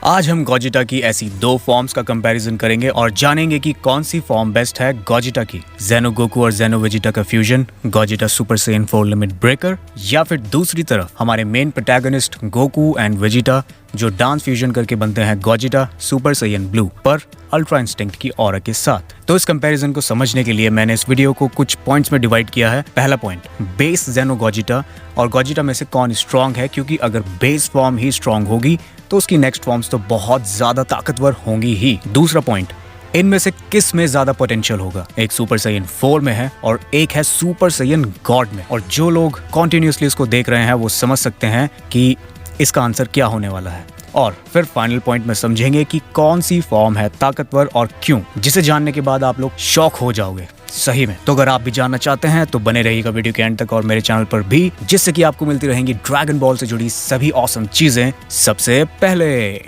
आज हम गोजिटा की ऐसी दो फॉर्म्स का कंपैरिजन करेंगे और जानेंगे कि कौन सी फॉर्म बेस्ट है गोजिटा की, जेनो गोकू और जेनो वेजिटा का fusion, Gogeta super Saiyan 4 limit breaker, या फिर दूसरी तरफ हमारे main protagonist Goku and Vegeta जो डांस फ्यूजन करके बनते हैं गोजिटा सुपर सैयन ब्लू पर अल्ट्रा इंस्टिंक्ट की ऑरा के साथ। तो इस कंपैरिजन को समझने के लिए मैंने इस वीडियो को कुछ पॉइंट्स में डिवाइड किया है। पहला पॉइंट, बेस जेनो गोजिटा और गोजिटा में से कौन स्ट्रांग है, क्योंकि अगर बेस फॉर्म ही स्ट्रांग होगी तो उसकी नेक्स्ट फॉर्म्स तो बहुत ज्यादा ताकतवर होंगी ही। दूसरा पॉइंट, इनमें से किस में ज्यादा पोटेंशियल होगा, एक सुपर सैयन 4 में है और एक है सुपर सैयन गॉड में। और जो लोग कॉन्टिन्यूसली इसको देख रहे हैं वो समझ सकते हैं कि इसका आंसर क्या होने वाला है। और फिर फाइनल पॉइंट में समझेंगे कि कौन सी फॉर्म है ताकतवर और क्यों, जिसे जानने के बाद आप लोग शॉक हो जाओगे सही में। तो अगर आप भी जानना चाहते हैं तो बने रहिएगा वीडियो के एंड तक और मेरे चैनल पर भी, जिससे कि आपको मिलती रहेंगी ड्रैगन बॉल से जुड़ी सभी ऑसम चीजें सबसे पहले।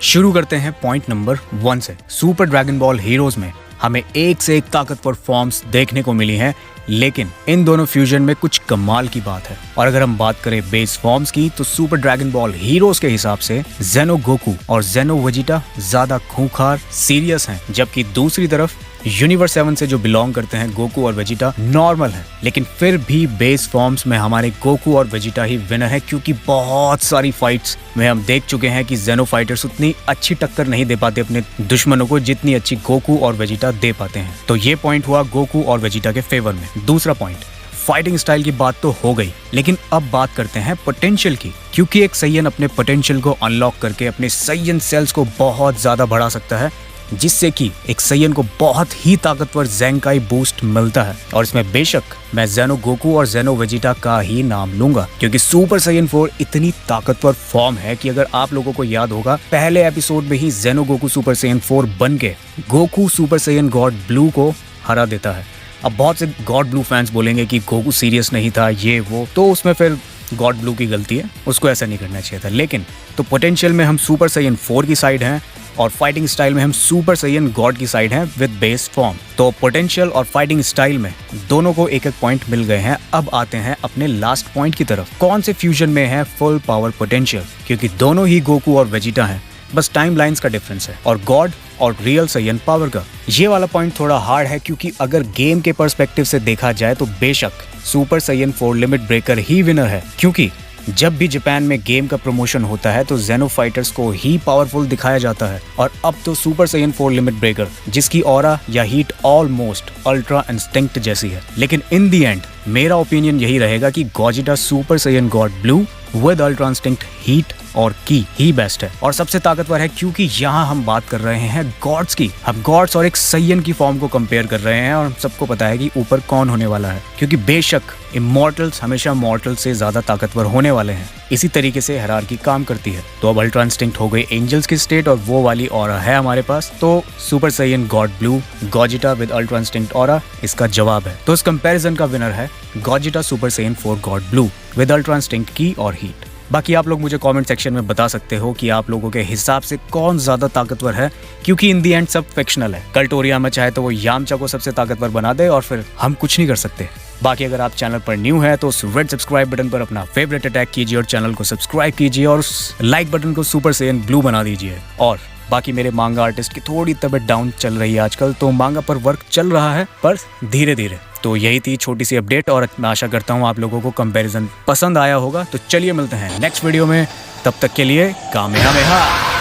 शुरू करते हैं पॉइंट नंबर 1 से। सुपर ड्रैगन बॉल हीरोज में हमें एक से एक ताकतवर फॉर्म्स देखने को मिली हैं, लेकिन इन दोनों फ्यूजन में कुछ कमाल की बात है। और अगर हम बात करें बेस फॉर्म्स की तो सुपर ड्रैगन बॉल हीरोज के हिसाब से जेनो गोकू और जेनो वेजिटा ज्यादा खूंखार सीरियस हैं, जबकि दूसरी तरफ यूनिवर्स 7 से जो बिलोंग करते हैं गोकू और वेजिटा नॉर्मल है। लेकिन फिर भी बेस फॉर्म्स में हमारे गोकू और वेजिटा ही विनर है, क्योंकि बहुत सारी फाइट्स में हम देख चुके हैं कि जेनो फाइटर्स उतनी अच्छी टक्कर नहीं दे पाते अपने दुश्मनों को जितनी अच्छी गोकू और वेजिटा दे पाते हैं। तो ये पॉइंट हुआ गोकू और वेजिटा के फेवर में। दूसरा पॉइंट, फाइटिंग स्टाइल की बात तो हो गई, लेकिन अब बात करते हैं पोटेंशियल की, क्योंकि एक सैयन अपने पोटेंशियल को अनलॉक करके अपने सैयन सेल्स को बहुत ज्यादा बढ़ा सकता है, जिससे कि एक सैयन को बहुत ही ताकतवर ज़ेंकाई बूस्ट मिलता है। और इसमें बेशक मैं जेनो गोकू और जेनो वेजिटा का ही नाम लूंगा, क्योंकि सुपर सैयन 4 इतनी ताकतवर फॉर्म है कि अगर आप लोगों को याद होगा पहले एपिसोड में ही जेनो गोकू सुपर सैयन 4 बन के Goku super Saiyan god blue को हरा देता है। अब बहुत से गॉड ब्लू फैंस बोलेंगे कि गोकू सीरियस नहीं था ये वो, तो उसमें फिर गॉड ब्लू की गलती है, उसको ऐसा नहीं करना चाहिए था। लेकिन तो पोटेंशियल में हम सुपर सैयन 4 की साइड हैं और फाइटिंग स्टाइल में हम सुपर सैयन गॉड की साइड हैं विद बेस फॉर्म। तो पोटेंशियल और फाइटिंग स्टाइल में दोनों को एक एक पॉइंट मिल गए हैं। अब आते हैं अपने लास्ट पॉइंट की तरफ, कौन से फ्यूजन में है फुल पावर पोटेंशियल, क्योंकि दोनों ही गोकू और वेजिटा हैं, बस टाइम लाइन्स का डिफरेंस है और गॉड और रियल सैयन पावर का। ये वाला पॉइंट थोड़ा हार्ड है, क्योंकि अगर गेम के पर्सपेक्टिव से देखा जाए तो बेशक सुपर सैयन 4 लिमिट ब्रेकर ही विनर है, क्योंकि जब भी जापान में गेम का प्रमोशन होता है तो जेनो फाइटर्स को ही पावरफुल दिखाया जाता है। और अब तो सुपर सैयन 4 लिमिट ब्रेकर जिसकी ऑरा या हीट ऑलमोस्ट अल्ट्रा इंस्टिंक्ट जैसी है। लेकिन इन दी एंड मेरा ओपिनियन यही रहेगा कि Gogeta super Saiyan god blue with ultra instinct Hit और की ही बेस्ट है और सबसे ताकतवर है, क्योंकि यहाँ हम बात कर रहे हैं गॉड्स की। हम गॉड्स और एक सैयन की फॉर्म को कंपेयर कर रहे हैं और हम सबको पता है कि ऊपर कौन होने वाला है, क्योंकि बेशक इमॉर्टल्स हमेशा मॉर्टल से ज्यादा ताकतवर होने वाले हैं। इसी तरीके से हायरार्की काम करती है। तो अब अल्ट्रा इंस्टिंक्ट हो गई एंजल्स की स्टेट और वो वाली ऑरा है हमारे पास, तो super Saiyan god blue Gogeta with ultra instinct aura इसका जवाब है। तो इस कंपैरिजन का विनर है Gogeta super Saiyan 4 god blue with ultra instinct की और हीट। बाकी आप लोग मुझे कमेंट सेक्शन में बता सकते हो कि आप लोगों के हिसाब से कौन ज्यादा ताकतवर है, क्योंकि इन दी एंड सब फिक्शनल है। कल्टोरिया में चाहे तो वो यामचा को सबसे ताकतवर बना दे और फिर हम कुछ नहीं कर सकते। बाकी अगर आप चैनल पर न्यू है तो उस रेड सब्सक्राइब बटन पर अपना फेवरेट अटैक कीजिए और चैनल को सब्सक्राइब कीजिए और उस लाइक बटन को सुपर सैयन ब्लू बना दीजिए। और बाकी मेरे मांगा आर्टिस्ट की थोड़ी तबीयत डाउन चल रही है आजकल, तो मांगा पर वर्क चल रहा है पर धीरे धीरे। तो यही थी छोटी सी अपडेट और मैं आशा करता हूँ आप लोगों को कंपैरिजन पसंद आया होगा। तो चलिए मिलते हैं नेक्स्ट वीडियो में, तब तक के लिए कामयाब।